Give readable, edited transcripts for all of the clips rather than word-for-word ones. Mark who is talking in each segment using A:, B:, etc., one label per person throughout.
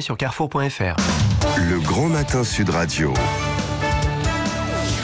A: sur carrefour.fr.
B: Le Grand Matin Sud Radio.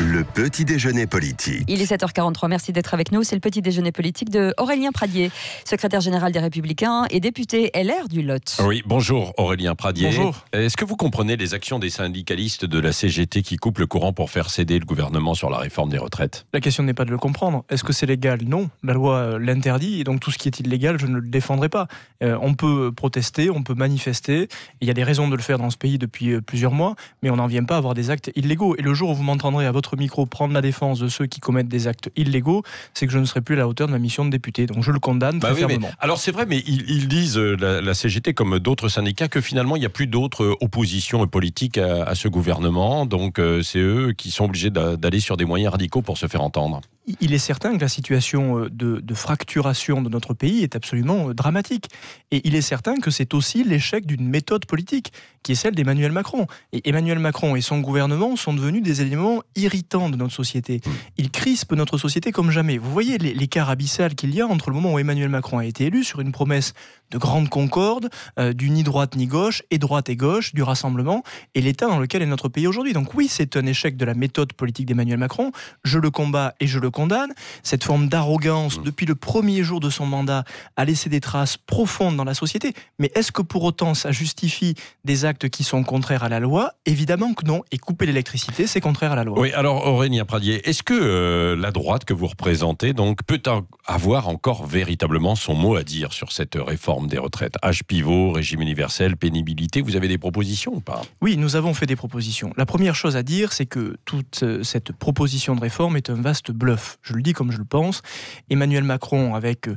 B: Le petit déjeuner politique.
C: Il est 7h43, merci d'être avec nous. C'est le petit déjeuner politique de Aurélien Pradier, secrétaire général des Républicains et député LR du Lot.
D: Oui, bonjour Aurélien Pradier.
E: Bonjour.
D: Est-ce que vous comprenez les actions des syndicalistes de la CGT qui coupent le courant pour faire céder le gouvernement sur la réforme des retraites ?
E: La question n'est pas de le comprendre. Est-ce que c'est légal ? Non. La loi l'interdit et donc tout ce qui est illégal, je ne le défendrai pas. On peut protester, on peut manifester. Il y a des raisons de le faire dans ce pays depuis plusieurs mois, mais on n'en vient pas à avoir des actes illégaux. Et le jour où vous m'entendrez à votre micro prendre la défense de ceux qui commettent des actes illégaux, c'est que je ne serai plus à la hauteur de ma mission de député. Donc je le condamne très fermement.
D: Alors c'est vrai, mais ils disent, la CGT comme d'autres syndicats, que finalement il n'y a plus d'autres oppositions politiques à ce gouvernement. Donc c'est eux qui sont obligés d'aller sur des moyens radicaux pour se faire entendre.
E: Il est certain que la situation de fracturation de notre pays est absolument dramatique. Et il est certain que c'est aussi l'échec d'une méthode politique, qui est celle d'Emmanuel Macron. Et Emmanuel Macron et son gouvernement sont devenus des éléments irritants de notre société. Ils crispent notre société comme jamais. Vous voyez l'écart abyssal qu'il y a entre le moment où Emmanuel Macron a été élu sur une promesse de grande concorde, du ni droite ni gauche, et droite et gauche, du rassemblement, et l'état dans lequel est notre pays aujourd'hui. Donc oui, c'est un échec de la méthode politique d'Emmanuel Macron. Je le combats et je le condamne. Cette forme d'arrogance, depuis le premier jour de son mandat, a laissé des traces profondes dans la société. Mais est-ce que pour autant ça justifie des actes qui sont contraires à la loi ? Évidemment que non. Et couper l'électricité, c'est contraire à la loi.
D: Oui, alors Aurélien Pradier, est-ce que la droite que vous représentez donc, peut avoir encore véritablement son mot à dire sur cette réforme des retraites ? Âge pivot, régime universel, pénibilité, vous avez des propositions ou pas ?
E: Oui, nous avons fait des propositions. La première chose à dire, c'est que toute cette proposition de réforme est un vaste bluff. Je le dis comme je le pense. Emmanuel Macron, avec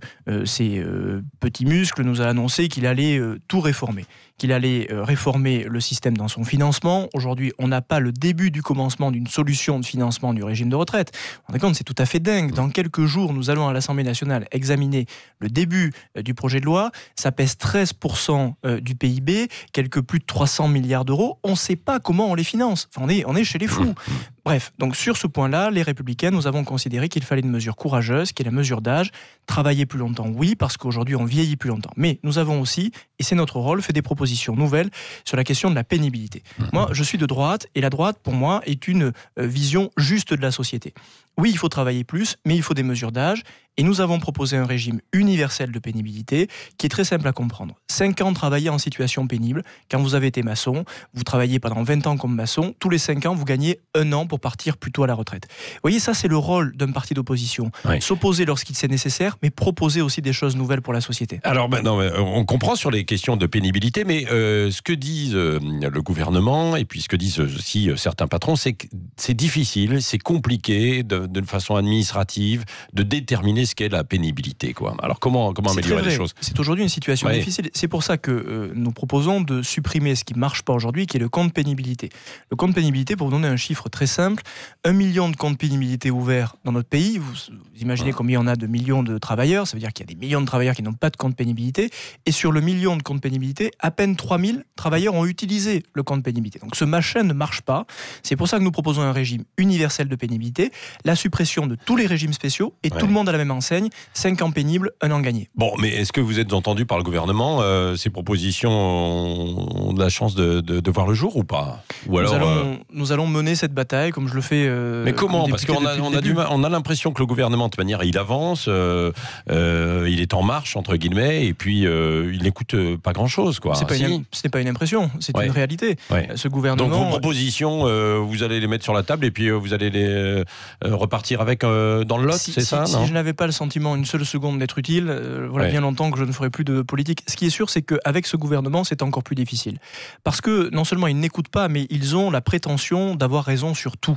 E: ses petits muscles, nous a annoncé qu'il allait tout réformer. Qu'il allait réformer le système dans son financement. Aujourd'hui, on n'a pas le début du commencement d'une solution de financement du régime de retraite. Vous vous rendez compte, c'est tout à fait dingue. Dans quelques jours, nous allons à l'Assemblée nationale examiner le début du projet de loi. Ça pèse 13% du PIB, quelques plus de 300 milliards d'euros. On ne sait pas comment on les finance. Enfin, on est chez les fous. Bref, donc sur ce point-là, les Républicains, nous avons considéré qu'il fallait une mesure courageuse, qui est la mesure d'âge. Travailler plus longtemps, oui, parce qu'aujourd'hui, on vieillit plus longtemps. Mais nous avons aussi, et c'est notre rôle, fait des propositions nouvelles sur la question de la pénibilité. Moi, je suis de droite, et la droite, pour moi, est une vision juste de la société. Oui, il faut travailler plus, mais il faut des mesures d'âge. Et nous avons proposé un régime universel de pénibilité qui est très simple à comprendre. 5 ans travaillés en situation pénible. Quand vous avez été maçon, vous travaillez pendant 20 ans comme maçon. Tous les 5 ans, vous gagnez 1 an pour partir plus tôt à la retraite. Vous voyez, ça, c'est le rôle d'un parti d'opposition. Oui. S'opposer lorsqu'il c'est nécessaire, mais proposer aussi des choses nouvelles pour la société.
D: Alors, on comprend sur les questions de pénibilité, mais ce que disent le gouvernement et puis ce que disent aussi certains patrons, c'est que c'est difficile, c'est compliqué de façon administrative de déterminer ce qu'est la pénibilité, quoi. Alors comment améliorer les choses ?
E: C'est aujourd'hui une situation difficile. C'est pour ça que nous proposons de supprimer ce qui ne marche pas aujourd'hui, qui est le compte pénibilité. Le compte pénibilité, pour vous donner un chiffre très simple, 1 million de comptes pénibilité ouverts dans notre pays. Vous imaginez combien on a de millions de travailleurs. Ça veut dire qu'il y a des millions de travailleurs qui n'ont pas de compte pénibilité. Et sur le million de comptes pénibilité, à peine 3000 travailleurs ont utilisé le compte pénibilité. Donc ce machin ne marche pas. C'est pour ça que nous proposons un régime universel de pénibilité, la suppression de tous les régimes spéciaux et tout le monde à la même enseigne, 5 ans pénibles, 1 an gagné.
D: Bon, mais est-ce que vous êtes entendu par le gouvernement ? Ces propositions ont de la chance de voir le jour ou pas ? Ou alors,
E: nous allons mener cette bataille comme je le fais.
D: Mais comment ? Parce qu'on a l'impression que le gouvernement, de manière, il avance, il est en marche, entre guillemets, et puis il n'écoute pas grand-chose, quoi.
E: Ce n'est pas une impression, c'est une réalité. Ce gouvernement...
D: Donc vos propositions, vous allez les mettre sur la table et puis vous allez les repartir avec dans le Lot, c'est ça ?
E: Si je n'avais pas le sentiment une seule seconde d'être utile, bien longtemps que je ne ferai plus de politique. Ce qui est sûr, c'est qu'avec ce gouvernement, c'est encore plus difficile. Parce que non seulement ils n'écoutent pas, mais ils ont la prétention d'avoir raison sur tout.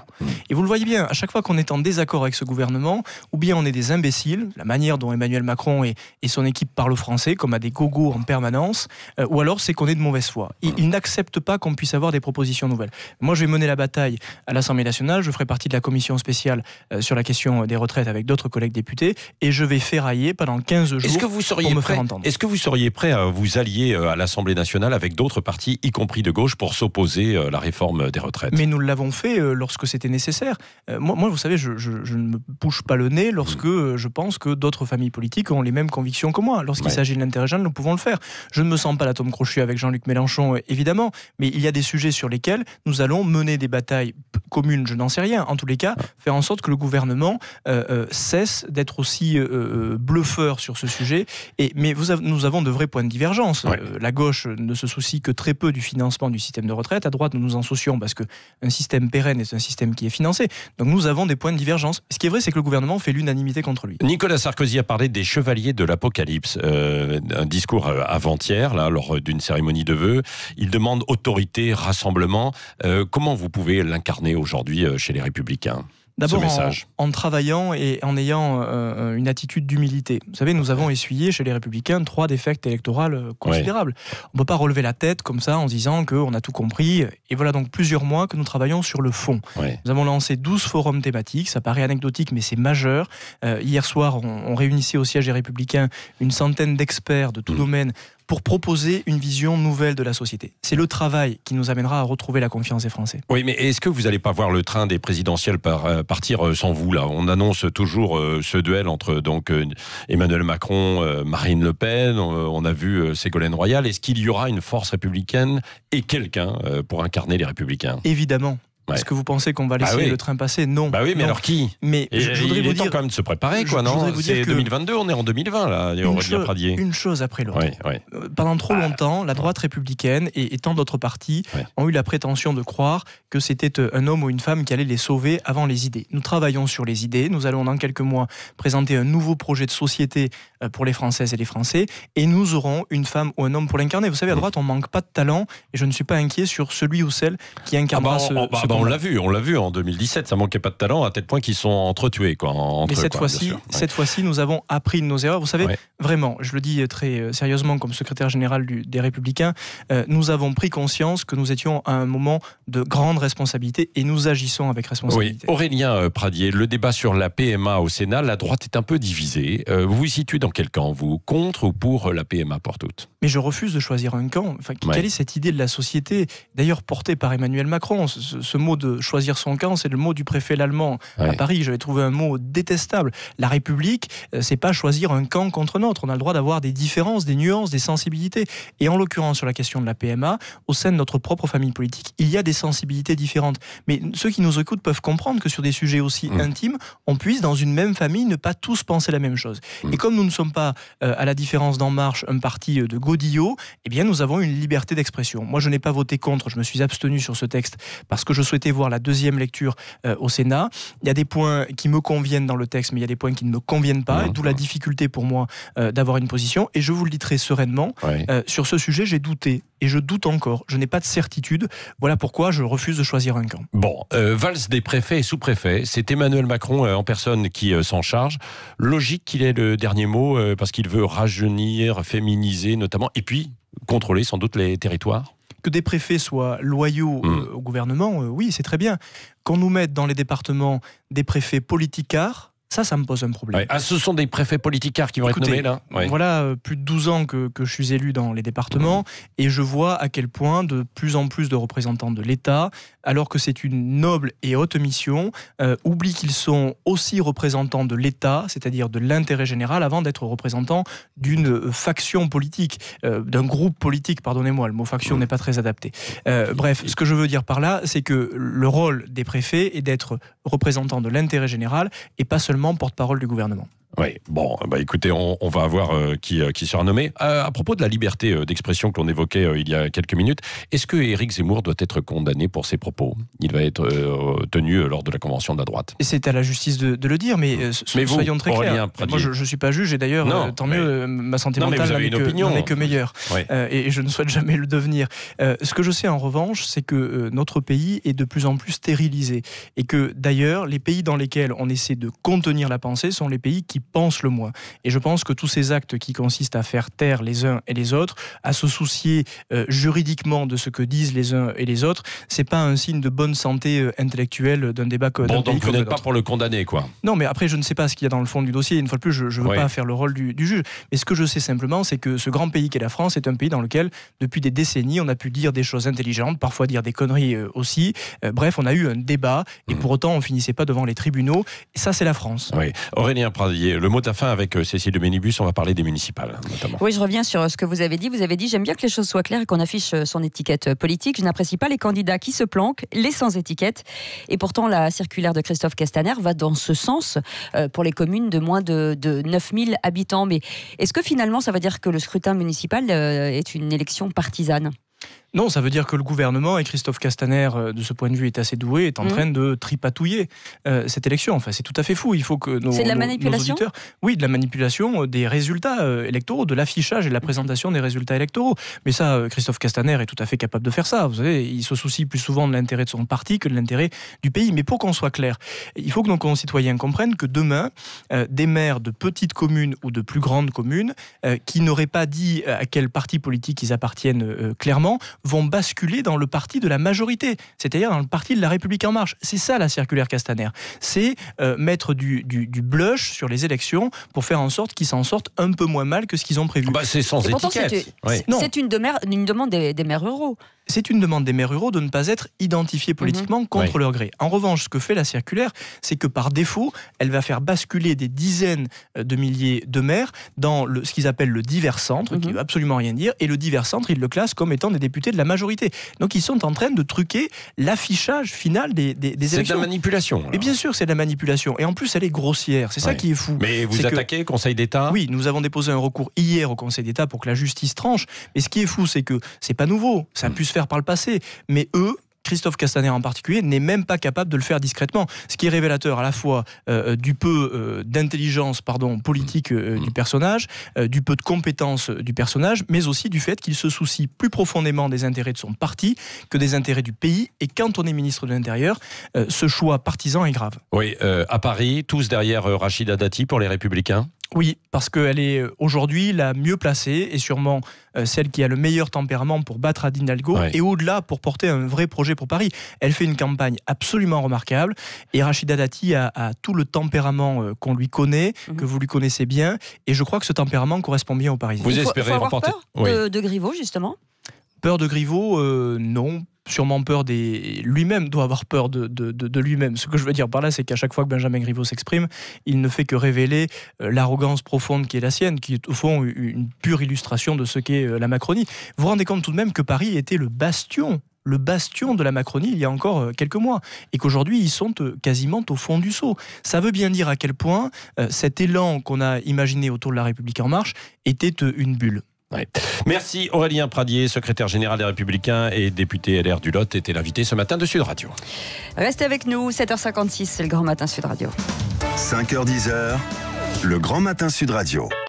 E: Et vous le voyez bien, à chaque fois qu'on est en désaccord avec ce gouvernement, ou bien on est des imbéciles, la manière dont Emmanuel Macron et son équipe parlent français, comme à des gogos en permanence, ou alors c'est qu'on est de mauvaise foi. Ils n'acceptent pas qu'on puisse avoir des propositions nouvelles. Moi, je vais mener la bataille à l'Assemblée nationale, je ferai partie de la commission spéciale sur la question des retraites avec d'autres collègues députés, sujet et je vais ferrailler pendant 15 jours pour me faire entendre.
D: Est-ce que vous seriez prêt à vous allier à l'Assemblée nationale avec d'autres partis, y compris de gauche, pour s'opposer à la réforme des retraites ?
E: Mais nous l'avons fait lorsque c'était nécessaire. Moi, vous savez, je ne me bouche pas le nez lorsque je pense que d'autres familles politiques ont les mêmes convictions que moi. Lorsqu'il s'agit de l'intérêt général, nous pouvons le faire. Je ne me sens pas l'atome crochu avec Jean-Luc Mélenchon, évidemment, mais il y a des sujets sur lesquels nous allons mener des batailles communes, je n'en sais rien. En tous les cas, faire en sorte que le gouvernement cesse d'être aussi bluffeur sur ce sujet. Mais nous avons de vrais points de divergence. La gauche ne se soucie que très peu du financement du système de retraite. À droite, nous nous en soucions parce qu'un système pérenne est un système qui est financé. Donc nous avons des points de divergence. Ce qui est vrai, c'est que le gouvernement fait l'unanimité contre lui.
D: Nicolas Sarkozy a parlé des chevaliers de l'Apocalypse. Un discours avant-hier, là, lors d'une cérémonie de vœux. Il demande autorité, rassemblement. Comment vous pouvez l'incarner aujourd'hui chez les Républicains ?
E: D'abord en travaillant et en ayant une attitude d'humilité. Vous savez, nous avons essuyé chez les Républicains 3 défaites électorales considérables. On ne peut pas relever la tête comme ça en se disant qu'on a tout compris. Et voilà donc plusieurs mois que nous travaillons sur le fond. Nous avons lancé 12 forums thématiques. Ça paraît anecdotique, mais c'est majeur. Hier soir, on réunissait au siège des Républicains une centaine d'experts de tout domaine pour proposer une vision nouvelle de la société. C'est le travail qui nous amènera à retrouver la confiance des Français.
D: Oui, mais est-ce que vous n'allez pas voir le train des présidentielles partir sans vous là ? On annonce toujours ce duel entre Emmanuel Macron, Marine Le Pen, on a vu Ségolène Royal. Est-ce qu'il y aura une force républicaine et quelqu'un pour incarner les Républicains ?
E: Évidemment. Est-ce que vous pensez qu'on va laisser le train passer ? Non.
D: Bah oui, mais
E: non.
D: alors qui ?
E: Mais
D: je voudrais vous dire, temps quand même de se préparer, quoi, non ? C'est 2022, on est en 2020, là, Aurélien Pradié.
E: Une chose après l'autre. Pendant trop longtemps, la droite républicaine et tant d'autres partis ont eu la prétention de croire que c'était un homme ou une femme qui allait les sauver avant les idées. Nous travaillons sur les idées. Nous allons dans quelques mois présenter un nouveau projet de société pour les Françaises et les Français, et nous aurons une femme ou un homme pour l'incarner. Vous savez, à droite, on manque pas de talent, et je ne suis pas inquiet sur celui ou celle qui incarnera ce
D: on l'a vu en 2017, ça manquait pas de talent à tel point qu'ils sont entretués, quoi.
E: Mais cette fois-ci, nous avons appris de nos erreurs. Vous savez, vraiment, je le dis très sérieusement comme secrétaire général des Républicains, nous avons pris conscience que nous étions à un moment de grande responsabilité et nous agissons avec responsabilité.
D: Oui. Aurélien Pradié, le débat sur la PMA au Sénat, la droite est un peu divisée. Vous vous situez dans quel camp ? Vous, contre ou pour la PMA pour toutes ?
E: Mais je refuse de choisir un camp. Quelle est cette idée de la société, d'ailleurs portée par Emmanuel Macron ? Ce mot de choisir son camp, c'est le mot du préfet Lallemand à Paris. J'avais trouvé un mot détestable. La République, c'est pas choisir un camp contre l'autre. On a le droit d'avoir des différences, des nuances, des sensibilités. Et en l'occurrence, sur la question de la PMA, au sein de notre propre famille politique, il y a des sensibilités différentes. Mais ceux qui nous écoutent peuvent comprendre que sur des sujets aussi intimes, on puisse, dans une même famille, ne pas tous penser la même chose. Et comme nous ne sommes pas, à la différence d'En Marche, un parti de godillots, eh bien, nous avons une liberté d'expression. Moi, je n'ai pas voté contre, je me suis abstenu sur ce texte parce que je souhaitais voir la deuxième lecture au Sénat. Il y a des points qui me conviennent dans le texte, mais il y a des points qui ne me conviennent pas, d'où la difficulté pour moi d'avoir une position. Et je vous le dis très sereinement, sur ce sujet, j'ai douté. Et je doute encore. Je n'ai pas de certitude. Voilà pourquoi je refuse de choisir un camp.
D: Bon, valse des préfets et sous-préfets. C'est Emmanuel Macron en personne qui s'en charge. Logique qu'il ait le dernier mot parce qu'il veut rajeunir, féminiser notamment, et puis contrôler sans doute les territoires.
E: Que des préfets soient loyaux au gouvernement, oui, c'est très bien. Qu'on nous mette dans les départements des préfets politicards, ça me pose un problème.
D: Ce sont des préfets politicards qui vont être nommés là.
E: Voilà, plus de 12 ans que je suis élu dans les départements et je vois à quel point de plus en plus de représentants de l'État, alors que c'est une noble et haute mission, oublient qu'ils sont aussi représentants de l'État, c'est-à-dire de l'intérêt général, avant d'être représentants d'une faction politique, d'un groupe politique, pardonnez-moi, le mot faction n'est pas très adapté. Bref, ce que je veux dire par là, c'est que le rôle des préfets est d'être représentants de l'intérêt général et pas seulement porte-parole du gouvernement.
D: Oui, bon, écoutez, on va voir qui sera nommé. À propos de la liberté d'expression que l'on évoquait il y a quelques minutes, est-ce que Éric Zemmour doit être condamné pour ses propos ? Il va être tenu lors de la convention de la droite.
E: Et c'est à la justice de le dire, mais soyons très clairs. Moi, je ne suis pas juge et d'ailleurs, tant mieux, ma santé mentale n'en est que meilleure. Et je ne souhaite jamais le devenir. Ce que je sais en revanche, c'est que notre pays est de plus en plus stérilisé. Et que d'ailleurs, les pays dans lesquels on essaie de contenir la pensée sont les pays qui pensent le moins. Et je pense que tous ces actes qui consistent à faire taire les uns et les autres, à se soucier juridiquement de ce que disent les uns et les autres, c'est pas un signe de bonne santé intellectuelle d'un débat que
D: bon, donc vous n'êtes pas pour le condamner, quoi.
E: Non, mais après, je ne sais pas ce qu'il y a dans le fond du dossier. Une fois de plus, je ne veux pas faire le rôle du juge. Mais ce que je sais simplement, c'est que ce grand pays qu'est la France est un pays dans lequel, depuis des décennies, on a pu dire des choses intelligentes, parfois dire des conneries aussi. Bref, on a eu un débat et pour autant, on finissait pas devant les tribunaux. Et ça, c'est la France.
D: Oui. Aurélien Pradier, le mot de la fin avec Cécile de Ménibus, on va parler des municipales, notamment.
C: Oui, je reviens sur ce que vous avez dit. Vous avez dit, j'aime bien que les choses soient claires et qu'on affiche son étiquette politique. Je n'apprécie pas les candidats qui se planquent, les sans étiquette. Et pourtant, la circulaire de Christophe Castaner va dans ce sens pour les communes de moins de 9000 habitants. Mais est-ce que finalement, ça veut dire que le scrutin municipal est une élection partisane ?
E: Non, ça veut dire que le gouvernement, et Christophe Castaner, de ce point de vue, est assez doué, est en train de tripatouiller cette élection. Enfin, c'est tout à fait fou. Il faut que
C: c'est de la manipulation ?
E: nos auditeurs... Oui, de la manipulation des résultats électoraux, de l'affichage et de la présentation des résultats électoraux. Mais ça, Christophe Castaner est tout à fait capable de faire ça. Vous savez, il se soucie plus souvent de l'intérêt de son parti que de l'intérêt du pays. Mais pour qu'on soit clair, il faut que nos concitoyens comprennent que demain, des maires de petites communes ou de plus grandes communes qui n'auraient pas dit à quel parti politique ils appartiennent clairement, vont basculer dans le parti de la majorité, c'est-à-dire dans le parti de la République En Marche. C'est ça la circulaire Castaner. C'est mettre du blush sur les élections pour faire en sorte qu'ils s'en sortent un peu moins mal que ce qu'ils ont prévu.
D: C'est sans étiquette.
C: C'est une demande des maires ruraux.
E: C'est une demande des maires ruraux de ne pas être identifiés politiquement contre leur gré. En revanche, ce que fait la circulaire, c'est que par défaut, elle va faire basculer des dizaines de milliers de maires dans ce qu'ils appellent le divers centre, qui ne veut absolument rien dire, et le divers centre, ils le classent comme étant des députés de la majorité. Donc ils sont en train de truquer l'affichage final des élections.
D: C'est de la manipulation.
E: Et bien sûr, c'est de la manipulation. Et en plus, elle est grossière. C'est ça qui est fou.
D: Mais vous attaquez Conseil d'État ?
E: Oui, nous avons déposé un recours hier au Conseil d'État pour que la justice tranche. Mais ce qui est fou, c'est que c'est pas nouveau. Ça a pu se faire par le passé. Mais eux, Christophe Castaner en particulier, n'est même pas capable de le faire discrètement. Ce qui est révélateur à la fois du peu d'intelligence politique du personnage, du peu de compétences du personnage, mais aussi du fait qu'il se soucie plus profondément des intérêts de son parti que des intérêts du pays. Et quand on est ministre de l'Intérieur, ce choix partisan est grave.
D: Oui, à Paris, tous derrière Rachida Dati pour les Républicains ?
E: Oui, parce qu'elle est aujourd'hui la mieux placée et sûrement celle qui a le meilleur tempérament pour battre Anne Hidalgo et au-delà pour porter un vrai projet pour Paris. Elle fait une campagne absolument remarquable et Rachida Dati a tout le tempérament qu'on lui connaît, que vous lui connaissez bien, et je crois que ce tempérament correspond bien aux Parisiens.
D: Vous espérez remporter
C: de Griveaux, justement ?
E: Peur de Griveaux, non. Sûrement peur lui-même doit avoir peur de lui-même. Ce que je veux dire par là, c'est qu'à chaque fois que Benjamin Griveaux s'exprime, il ne fait que révéler l'arrogance profonde qui est la sienne, qui est au fond une pure illustration de ce qu'est la Macronie. Vous vous rendez compte tout de même que Paris était le bastion de la Macronie il y a encore quelques mois, et qu'aujourd'hui ils sont quasiment au fond du seau. Ça veut bien dire à quel point cet élan qu'on a imaginé autour de la République En Marche était une bulle.
D: Ouais. Merci Aurélien Pradier, secrétaire général des Républicains et député LR du Lot, était l'invité ce matin de Sud Radio.
C: Restez avec nous, 7h56, c'est le Grand Matin Sud Radio.
B: 5h-10h, le Grand Matin Sud Radio.